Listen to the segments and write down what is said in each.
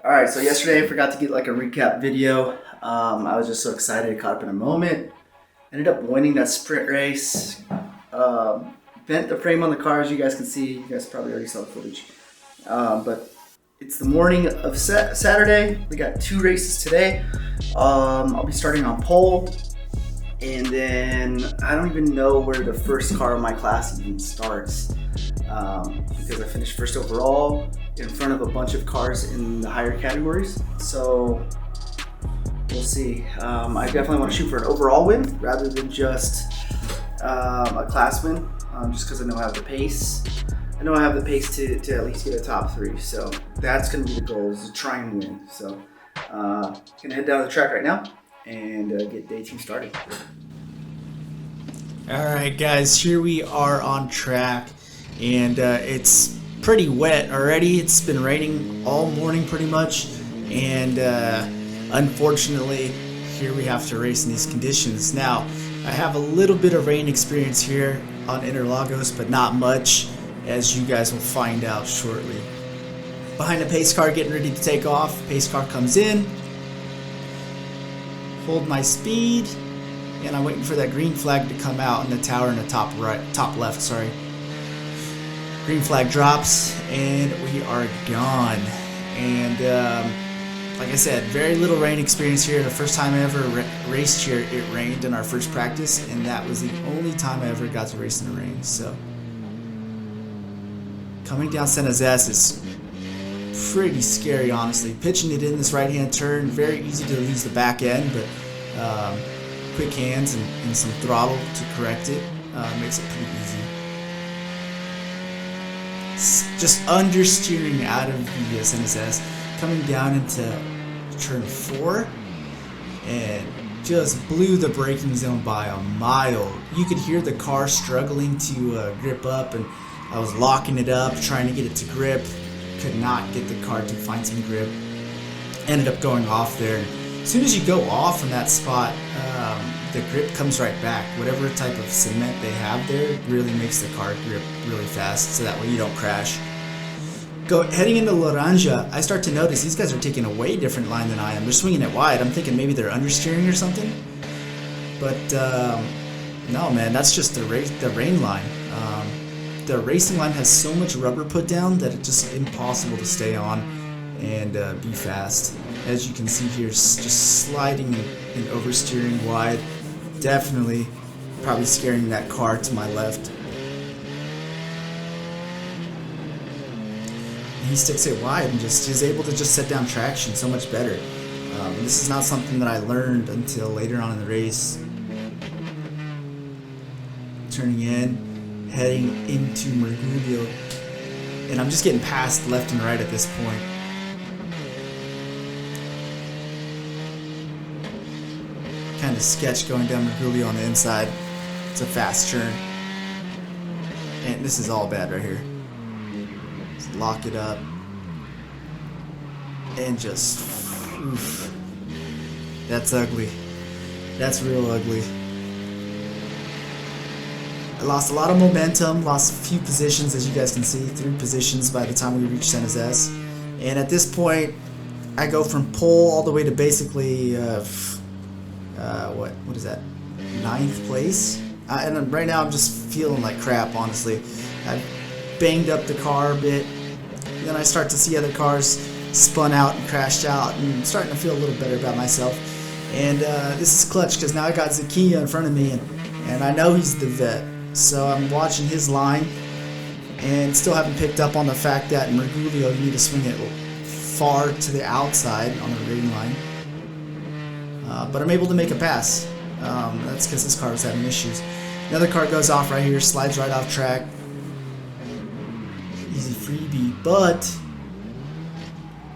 Alright, so yesterday I forgot to get like a recap video. I was just so excited, caught up in a moment. Ended up winning that sprint race. Bent the frame on the car, as you guys can see. You guys probably already saw the footage. But it's the morning of Saturday. We got 2 races today. I'll be starting on pole. And then I don't even know where the first car in my class even starts. Because I finished first overall in front of a bunch of cars in the higher categories. So we'll see. I definitely want to shoot for an overall win rather than just a class win, just because I know I have the pace. I know I have the pace to at least get a top 3. So that's going to be the goal, is to try and win. So gonna head down to the track right now and get day 2 started. Alright guys, here we are on track, and it's pretty wet already. It's been raining all morning pretty much, and unfortunately here we have to race in these conditions. Now I have a little bit of rain experience here on Interlagos, but not much, as you guys will find out shortly. Behind the pace car, getting ready to take off. Pace car comes in, hold my speed, and I'm waiting for that green flag to come out in the tower in the top left, sorry. Green flag drops, and we are gone. And like I said, very little rain experience here. The first time I ever raced here, it rained in our first practice, and that was the only time I ever got to race in the rain. So coming down San Jose is pretty scary, honestly. Pitching it in this right-hand turn, very easy to lose the back end, but quick hands and some throttle to correct it makes it pretty easy. Just understeering out of the San Jose, coming down into turn 4, and just blew the braking zone by a mile. You could hear the car struggling to grip up, and I was locking it up, trying to get it to grip. Could not get the car to find some grip. Ended up going off there. As soon as you go off in that spot, the grip comes right back. Whatever type of cement they have there really makes the car grip really fast, so that way you don't crash. Heading into Laranja, I start to notice these guys are taking a way different line than I am. They're swinging it wide. I'm thinking maybe they're understeering or something. But no, man, that's just the rain line. The racing line has so much rubber put down that it's just impossible to stay on and be fast. As you can see here, just sliding and oversteering wide. Definitely probably scaring that car to my left. He sticks it wide and just is able to just set down traction so much better. And this is not something that I learned until later on in the race. Turning in, heading into Mergulho, and I'm just getting passed left and right at this point. Kind of sketch going down Mergulho on the inside. It's a fast turn, and this is all bad right here. Just lock it up and just oof. That's ugly. That's real ugly. I lost a lot of momentum, lost a few positions, as you guys can see, 3 positions by the time we reach San Jose. And at this point, I go from pole all the way to basically, what is that, 9th place? And right now I'm just feeling like crap, honestly. I banged up the car a bit, then I start to see other cars spun out and crashed out, and I'm starting to feel a little better about myself. And this is clutch, because now I got Zakia in front of me, and I know he's the vet. So I'm watching his line and still haven't picked up on the fact that in Mergulho you need to swing it far to the outside on the rain line. But I'm able to make a pass. That's because this car was having issues. Another car goes off right here, slides right off track. Easy freebie, but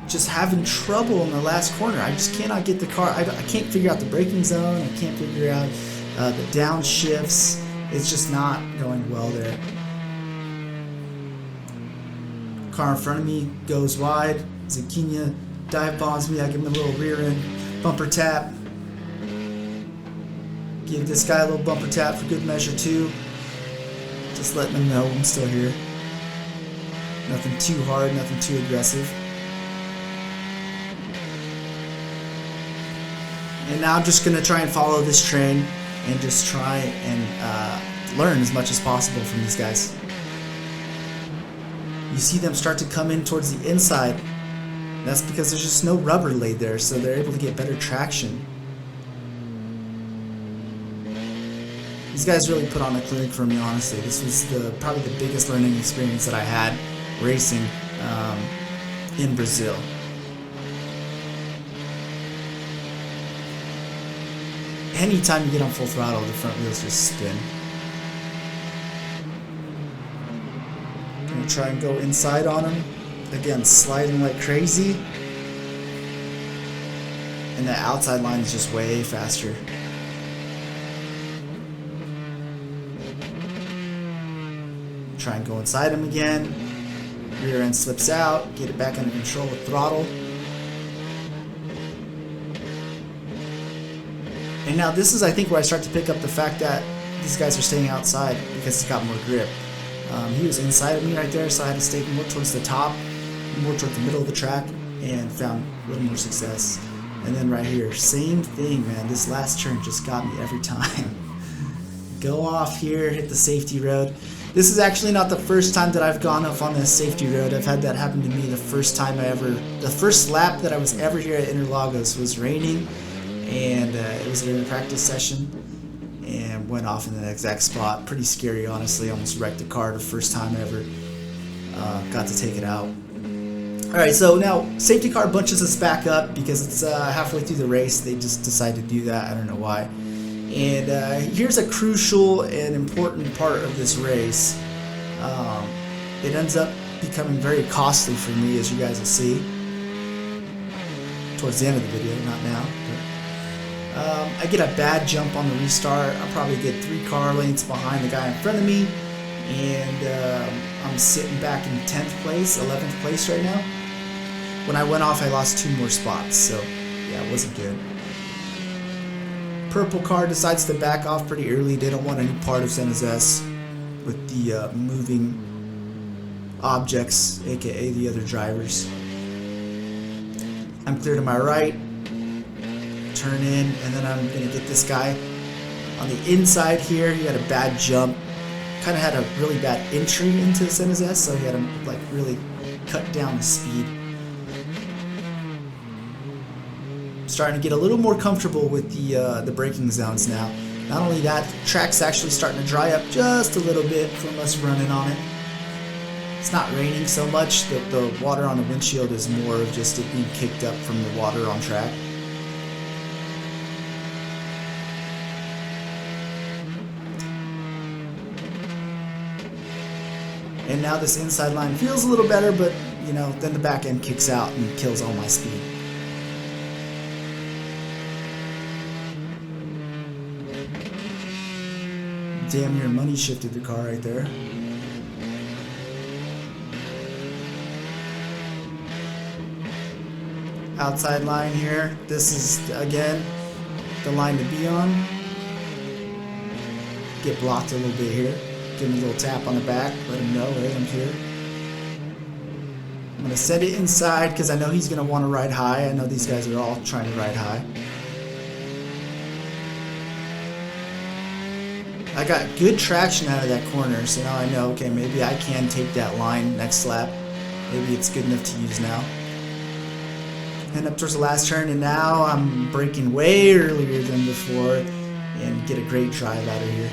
just having trouble in the last corner. I just cannot get the car. I can't figure out the braking zone. I can't figure out the downshifts. It's just not going well there. Car in front of me goes wide. Zakinia dive bombs me. I give him a little rear end bumper tap. Give this guy a little bumper tap for good measure too. Just letting him know I'm still here. Nothing too hard, nothing too aggressive. And now I'm just going to try and follow this train and just try and learn as much as possible from these guys. You see them start to come in towards the inside. That's because there's just no rubber laid there, so they're able to get better traction. These guys really put on a clinic for me, honestly. This was probably the biggest learning experience that I had racing in Brazil. Anytime you get on full throttle, the front wheels just spin. Gonna try and go inside on them. Again, sliding like crazy. And the outside line is just way faster. Try and go inside him again. Rear end slips out. Get it back under control with throttle. And now this is, I think, where I start to pick up the fact that these guys are staying outside because it's got more grip. He was inside of me right there, so I had to stay more towards the top, more towards the middle of the track, and found a little more success. And then right here, same thing, man. This last turn just got me every time. Go off here, hit the safety road. This is actually not the first time that I've gone off on this safety road. I've had that happen to me the first lap that I was ever here at Interlagos was raining, and it was during a practice session, and went off in the exact spot. Pretty scary, honestly. Almost wrecked the car the first time I ever got to take it out. Alright, so now safety car bunches us back up because it's halfway through the race. They just decided to do that. I don't know why. And here's a crucial and important part of this race. It ends up becoming very costly for me, as you guys will see towards the end of the video, not now. But, I get a bad jump on the restart. I'll probably get 3 car lengths behind the guy in front of me, and I'm sitting back in 10th place, 11th place right now. When I went off, I lost 2 more spots, so yeah, it wasn't good. Purple car decides to back off pretty early. They don't want any part of NSS with the moving objects, aka the other drivers. I'm clear to my right, turn in, and then I'm gonna get this guy on the inside here. He had a bad jump, kind of had a really bad entry into NSS, so he had to like really cut down the speed. Starting to get a little more comfortable with the braking zones now. Not only that, the track's actually starting to dry up just a little bit from us running on it. It's not raining so much. The water on the windshield is more of just it being kicked up from the water on track. And now this inside line feels a little better, but you know, then the back end kicks out and kills all my speed. Damn near money shifted the car right there. Outside line here. This is, again, the line to be on. Get blocked a little bit here. Give him a little tap on the back. Let him know, hey, I'm here. I'm going to set it inside because I know he's going to want to ride high. I know these guys are all trying to ride high. I got good traction out of that corner, so now I know, okay, maybe I can take that line next lap. Maybe it's good enough to use now. And up towards the last turn, and now I'm braking way earlier than before and get a great drive out of here.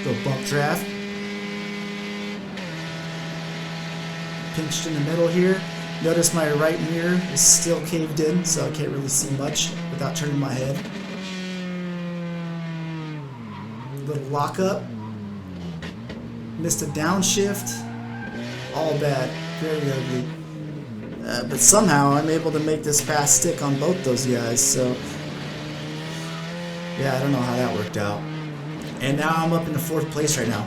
Go bump draft. Pinched in the middle here. Notice my right mirror is still caved in, so I can't really see much without turning my head. Little lockup. Missed a downshift. All bad. Very ugly. But somehow I'm able to make this pass stick on both those guys, so yeah, I don't know how that worked out. And now I'm up in the 4th place right now.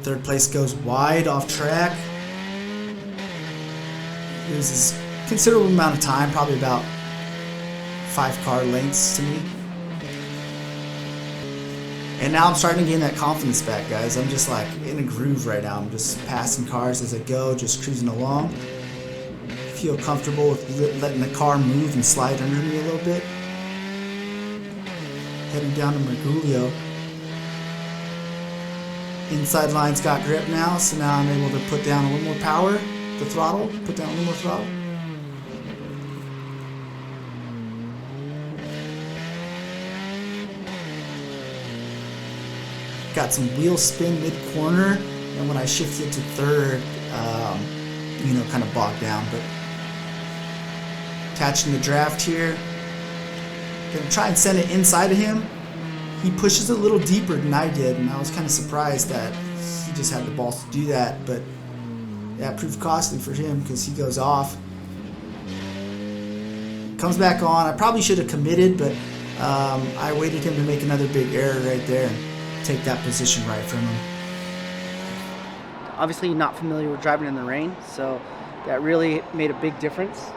3rd place goes wide off track. Loses a considerable amount of time, probably about 5 car lengths to me. And now I'm starting to gain that confidence back, guys. I'm just like in a groove right now. I'm just passing cars as I go, just cruising along. Feel comfortable with letting the car move and slide under me a little bit. Heading down to Mergulio. Inside line's got grip now, so now I'm able to put down a little more power, the throttle, put down a little more throttle. Got some wheel spin mid-corner, and when I shifted to third, you know, kind of bogged down, but catching the draft here. Gonna try and send it inside of him. He pushes a little deeper than I did, and I was kind of surprised that he just had the balls to do that, but that proved costly for him because he goes off. Comes back on. I probably should have committed, but I waited him to make another big error right there and take that position right from him. Obviously not familiar with driving in the rain, so that really made a big difference.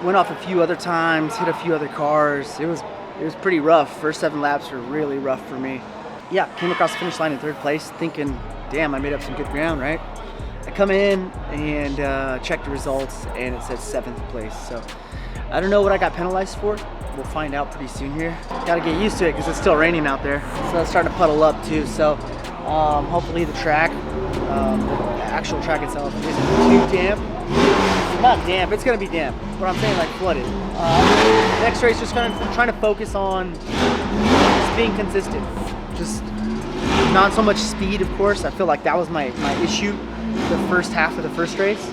Went off a few other times, hit a few other cars. It was pretty rough. First 7 laps were really rough for me. Yeah, came across the finish line in 3rd place thinking, damn, I made up some good ground, right? I come in and check the results and it says 7th place. So I don't know what I got penalized for. We'll find out pretty soon here. Gotta get used to it because it's still raining out there. So it's starting to puddle up too. So hopefully the track, the actual track itself isn't too damp. Not damp, it's gonna be damp, but I'm saying like flooded. Next race, just kind of trying to focus on just being consistent. Just not so much speed, of course. I feel like that was my issue the first half of the first race.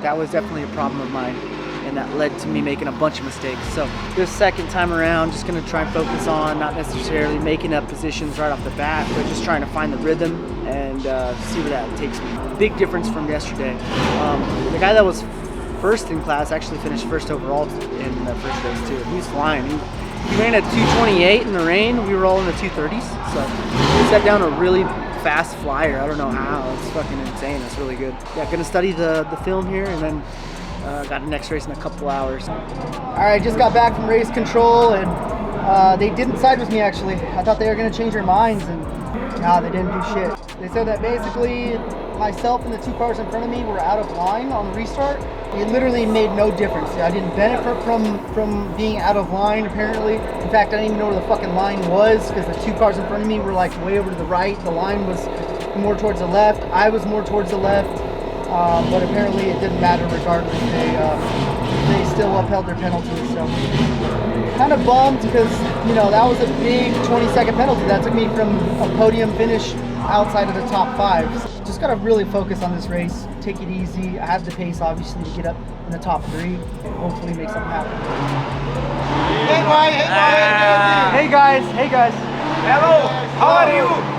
That was definitely a problem of mine, and that led to me making a bunch of mistakes. So this second time around, just gonna try and focus on not necessarily making up positions right off the bat, but just trying to find the rhythm and see where that takes me. Big difference from yesterday. The guy that was first in class actually finished first overall in the first race too. He was flying. He ran at 228 in the rain. We were all in the 230s. So he set down a really fast flyer. I don't know how. It's fucking insane. It's really good. Yeah, gonna study the film here and then got the next race in a couple hours. All right, just got back from race control and they didn't side with me actually. I thought they were gonna change their minds and nah, they didn't do shit. They said that basically myself and the 2 cars in front of me were out of line on the restart. It literally made no difference. I didn't benefit from being out of line apparently. In fact, I didn't even know where the fucking line was because the 2 cars in front of me were like way over to the right. The line was more towards the left. I was more towards the left. But apparently it didn't matter regardless. They still upheld their penalty. So kind of bummed because, you know, that was a big 20-second penalty. That took me from a podium finish outside of the top 5. So just got to really focus on this race. Take it easy. I have the pace, obviously, to get up in the top 3. Hopefully make something happen. Hey, boy. Hey guys. Hello. How are you?